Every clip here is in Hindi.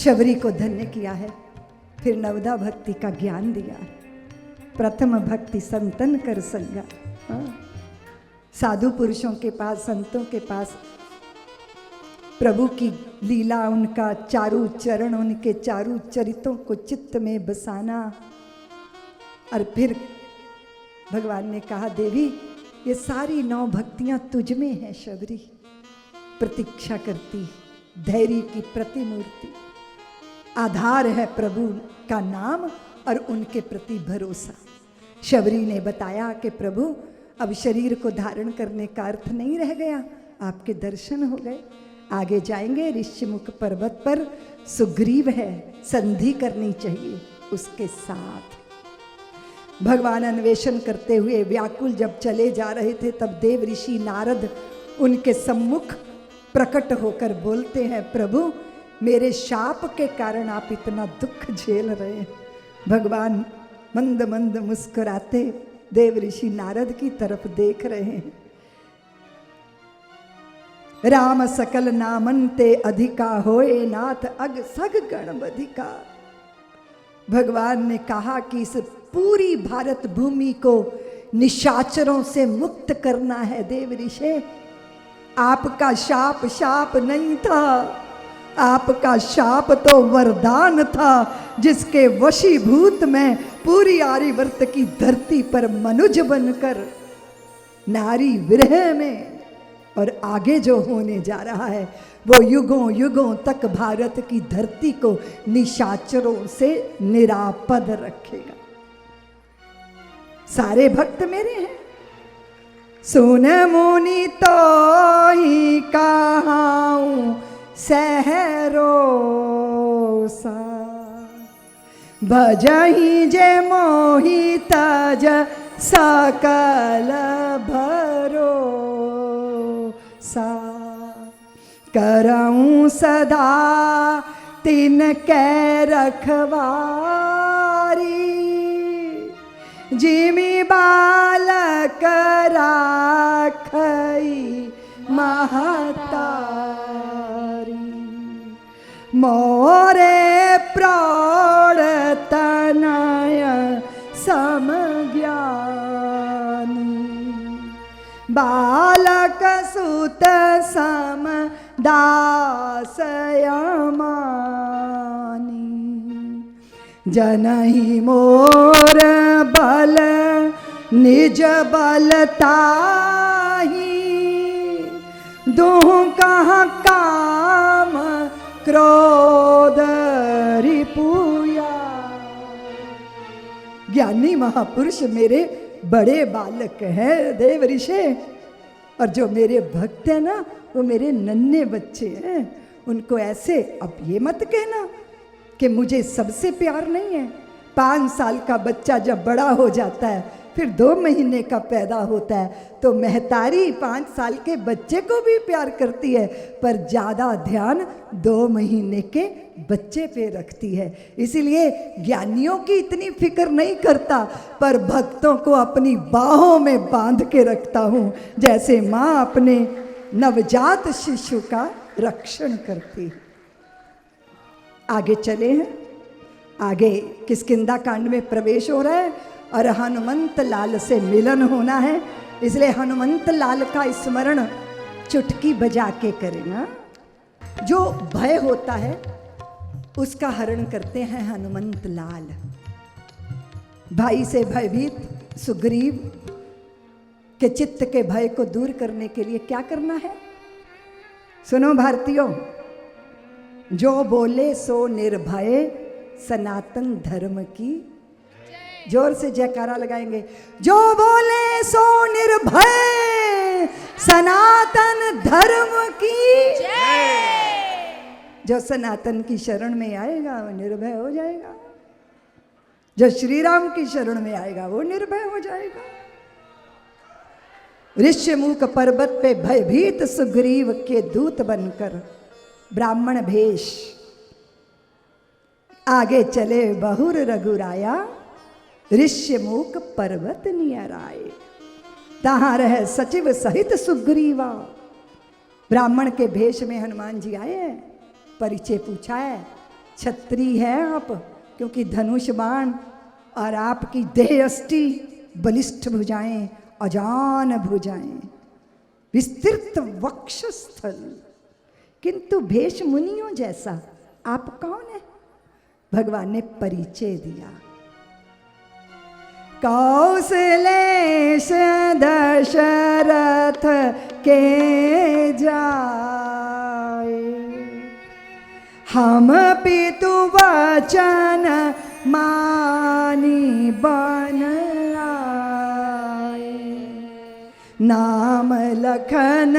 शबरी को धन्य किया है, फिर नवदा भक्ति का ज्ञान दिया है। प्रथम भक्ति संतन कर संगा। साधु पुरुषों के पास, संतों के पास प्रभु की लीला, उनका चारू चरण, उनके चारू चरितों को चित्त में बसाना। और फिर भगवान ने कहा, देवी ये सारी 9 भक्तियां तुझ में है शबरी। प्रतीक्षा करती, धैर्य की प्रतिमूर्ति, आधार है प्रभु का नाम और उनके प्रति भरोसा। शबरी ने बताया कि प्रभु अब शरीर को धारण करने का अर्थ नहीं रह गया, आपके दर्शन हो गए। आगे जाएंगे ऋष्यमुख पर्वत पर सुग्रीव है, संधि करनी चाहिए उसके साथ। भगवान अन्वेषण करते हुए व्याकुल जब चले जा रहे थे, तब देव ऋषि नारद उनके सम्मुख प्रकट होकर बोलते हैं, प्रभु मेरे शाप के कारण आप इतना दुख झेल रहे हैं। भगवान मंद मंद मुस्कुराते देव ऋषि नारद की तरफ देख रहे हैं। राम सकल नामन ते अधिका होए नाथ अग सग गण बधिका। भगवान ने कहा कि इस पूरी भारत भूमि को निशाचरों से मुक्त करना है। देव ऋषि, आपका शाप शाप नहीं था, आपका शाप तो वरदान था, जिसके वशीभूत में पूरी आर्यवर्त की धरती पर मनुज बनकर नारी विरह में और आगे जो होने जा रहा है वो युगों युगों तक भारत की धरती को निशाचरों से निरापद रखेगा। सारे भक्त मेरे हैं। सुन मुनि तो ही कहाऊं सहरो सा, भजहि जे मोहि तज सकल भरो सा। करऊं सदा तिन कै रखवारी, जिमि बालक राखई महतारी। मोरे प्रौढ़ तनय समज्ञानी, बालक सुत सम दासयमानी। जनहि मोर बल निज बलताही, दुह कहाँ काम क्रोध रिपुया। ज्ञानी महापुरुष मेरे बड़े बालक हैं देव ऋषि, और जो मेरे भक्त हैं ना वो मेरे नन्हे बच्चे हैं। उनको ऐसे अब ये मत कहना कि मुझे सबसे प्यार नहीं है। 5 साल का बच्चा जब बड़ा हो जाता है, फिर 2 महीने का पैदा होता है, तो महतारी 5 साल के बच्चे को भी प्यार करती है, पर ज़्यादा ध्यान 2 महीने के बच्चे पे रखती है। इसीलिए ज्ञानियों की इतनी फिक्र नहीं करता, पर भक्तों को अपनी बाहों में बांध के रखता हूँ, जैसे माँ अपने नवजात शिशु का रक्षण करती है। आगे चले हैं, आगे किष्किंधा कांड में प्रवेश हो रहा है और हनुमंत लाल से मिलन होना है। इसलिए हनुमंत लाल का स्मरण चुटकी बजा के करें। जो भय होता है उसका हरण करते हैं हनुमंत लाल। भाई से भयभीत सुग्रीव के चित्त के भय को दूर करने के लिए क्या करना है? सुनो भारतीयों, जो बोले सो निर्भय सनातन धर्म की। जोर से जयकारा लगाएंगे। जो बोले सो निर्भय सनातन धर्म की जय। जो सनातन की शरण में आएगा वो निर्भय हो जाएगा, जो श्री राम की शरण में आएगा वो निर्भय हो जाएगा। ऋष्यमुख पर्वत पे भयभीत सुग्रीव के दूत बनकर ब्राह्मण भेष आगे चले बहुर रघुराया, ऋष्यमुख पर्वत नियर आए। तहां रहे सचिव सहित सुग्रीवा। ब्राह्मण के भेष में हनुमान जी आए हैं, परिचय पूछा है। छत्री है आप, क्योंकि धनुष बाण और आपकी देह अष्टि, बलिष्ठ भुजाएं, अजान भुजाएं, विस्तृत वक्षस्थल, किंतु भेष मुनियों जैसा। आप कौन है? भगवान ने परिचय दिया। कौशलेश दशरथ के जाए, हम पितु वचन मानी बन आए। नाम लखन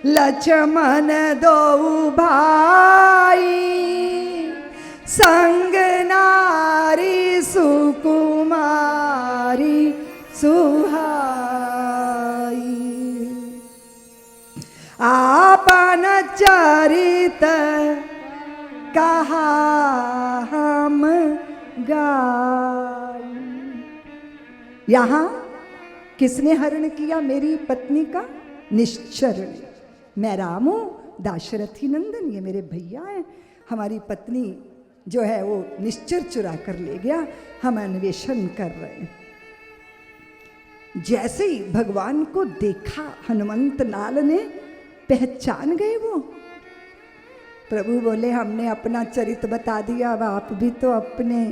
लक्ष्मण दो भाई, संग नारी सुकुमारी सुहाई। आपन चरित कहा हम गाई। यहाँ किसने हरण किया मेरी पत्नी का? निश्चर ने। मैं राम हूँ, दाशरथी नंदन, ये मेरे भैया हैं। हमारी पत्नी जो है वो निश्चर चुरा कर ले गया, हम अन्वेषण कर रहे हैं। जैसे ही भगवान को देखा हनुमंत लाल ने, पहचान गए वो। प्रभु बोले हमने अपना चरित्र बता दिया, अब आप भी तो अपने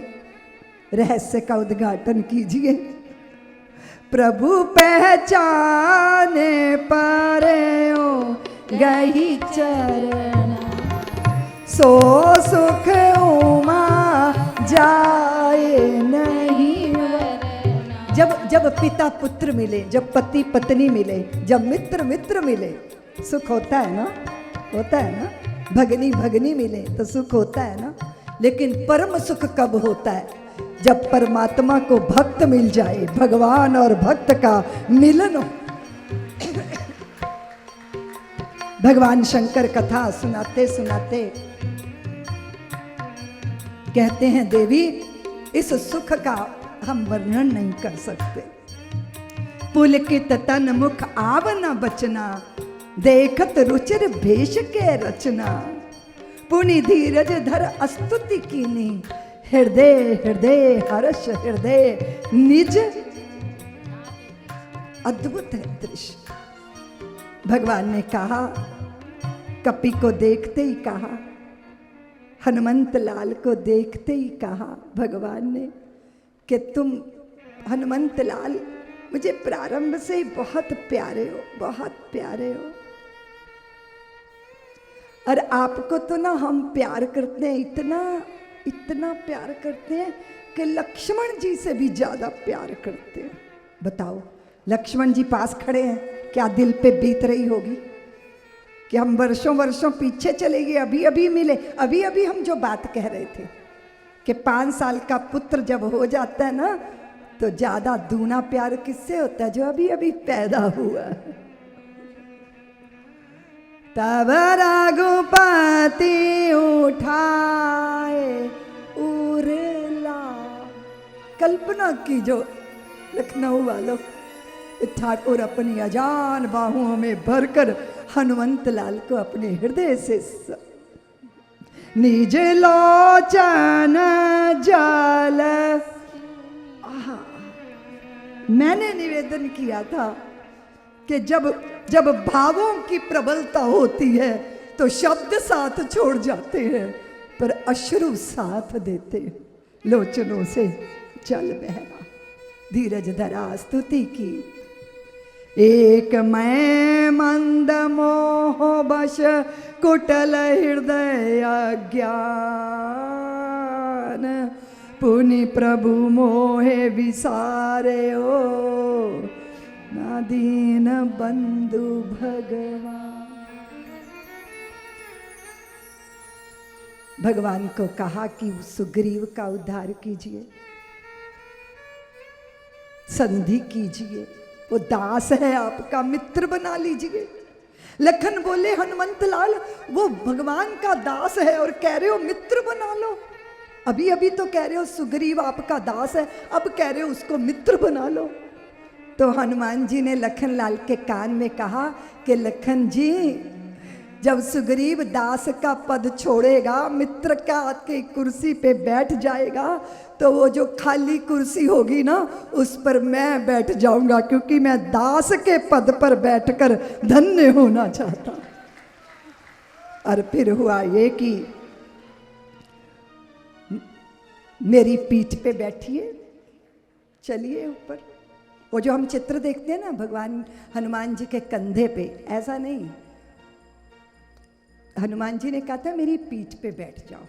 रहस्य का उद्घाटन कीजिए। प्रभु पहचाने परे ओ गही चरण, सो सुख उमा जाए नहीं वरना। जब पिता पुत्र मिले, जब पति पत्नी मिले, जब मित्र मित्र मिले, सुख होता है ना, होता है ना। भगनी भगनी मिले तो सुख होता है ना। लेकिन परम सुख कब होता है? जब परमात्मा को भक्त मिल जाए, भगवान और भक्त का मिलन हो। भगवान शंकर कथा सुनाते सुनाते कहते हैं, देवी इस सुख का हम वर्णन नहीं कर सकते। पुलकित तन मुख आवना बचना, देखत रुचिर भेष के रचना। पुनि धीरज धर अस्तुति कीनी, हृदय हृदय हर्ष हृदय निज। अद्भुत है दृश्य। भगवान ने कहा, कपि को देखते ही कहा, हनुमंत लाल को देखते ही कहा भगवान ने कि तुम हनुमंत लाल मुझे प्रारंभ से ही बहुत प्यारे हो, बहुत प्यारे हो। और आपको तो ना हम प्यार करते हैं, इतना इतना प्यार करते हैं कि लक्ष्मण जी से भी ज्यादा प्यार करते हैं। बताओ, लक्ष्मण जी पास खड़े हैं, क्या दिल पे बीत रही होगी कि हम वर्षों वर्षों पीछे चले गए, अभी अभी मिले। अभी अभी हम जो बात कह रहे थे कि 5 साल का पुत्र जब हो जाता है ना, तो ज्यादा दूना प्यार किससे होता है? जो अभी अभी पैदा हुआ। तब रघुपति उठाए उरला। कल्पना की जो लखनऊ वालों, ठाकुर अपनी अजान बाहुओं में भरकर हनुमंत लाल को अपने हृदय से निज लोचन जल। मैंने निवेदन किया था कि जब भावों की प्रबलता होती है तो शब्द साथ छोड़ जाते हैं, पर अश्रु साथ देते हैं। लोचनों से जल बहना, धीरज धरा स्तुति की। एक मैं मंद मोह बश, कुटल हृदय अज्ञान। पुनि प्रभु मोहे विसारे हो, ना दीन बंधु भगवान। भगवान को कहा कि सुग्रीव का उद्धार कीजिए, संधि कीजिए, वो दास है आपका, मित्र बना लीजिए। लखन बोले, हनुमंत लाल वो भगवान का दास है और कह रहे हो मित्र बना लो। अभी अभी तो कह रहे हो सुग्रीव आपका दास है, अब कह रहे हो उसको मित्र बना लो। तो हनुमान जी ने लखन लाल के कान में कहा कि लखन जी, जब सुग्रीव दास का पद छोड़ेगा, मित्र का की कुर्सी पे बैठ जाएगा, तो वो जो खाली कुर्सी होगी ना, उस पर मैं बैठ जाऊंगा, क्योंकि मैं दास के पद पर बैठकर धन्य होना चाहता। और फिर हुआ ये कि मेरी पीठ पे बैठिए, चलिए ऊपर। वो जो हम चित्र देखते हैं ना भगवान हनुमान जी के कंधे पे, ऐसा नहीं, हनुमान जी ने कहा था मेरी पीठ पे बैठ जाओ।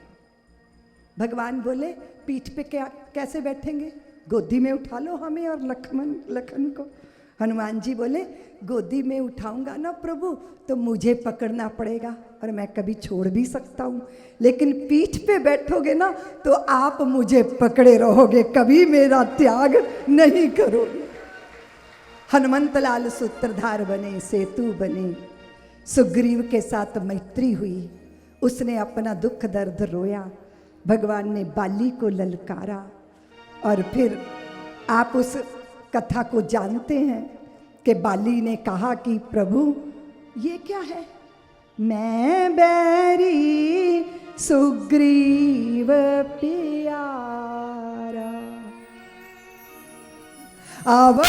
भगवान बोले पीठ पे क्या कैसे बैठेंगे, गोदी में उठा लो हमें और लखन को। हनुमान जी बोले गोदी में उठाऊंगा ना प्रभु तो मुझे पकड़ना पड़ेगा, और मैं कभी छोड़ भी सकता हूँ, लेकिन पीठ पे बैठोगे ना तो आप मुझे पकड़े रहोगे, कभी मेरा त्याग नहीं करोगे। हनुमंत लाल सूत्रधार बने, सेतु बने, सुग्रीव के साथ मैत्री हुई, उसने अपना दुख दर्द रोया, भगवान ने बाली को ललकारा। और फिर आप उस कथा को जानते हैं कि बाली ने कहा कि प्रभु ये क्या है, मैं बैरी सुग्रीव प्यारा। अब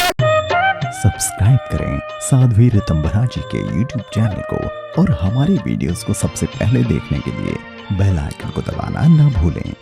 सब्सक्राइब करें साध्वी ऋतंभरा जी के YouTube चैनल को, और हमारी वीडियोस को सबसे पहले देखने के लिए बेल आइकन को दबाना न भूलें।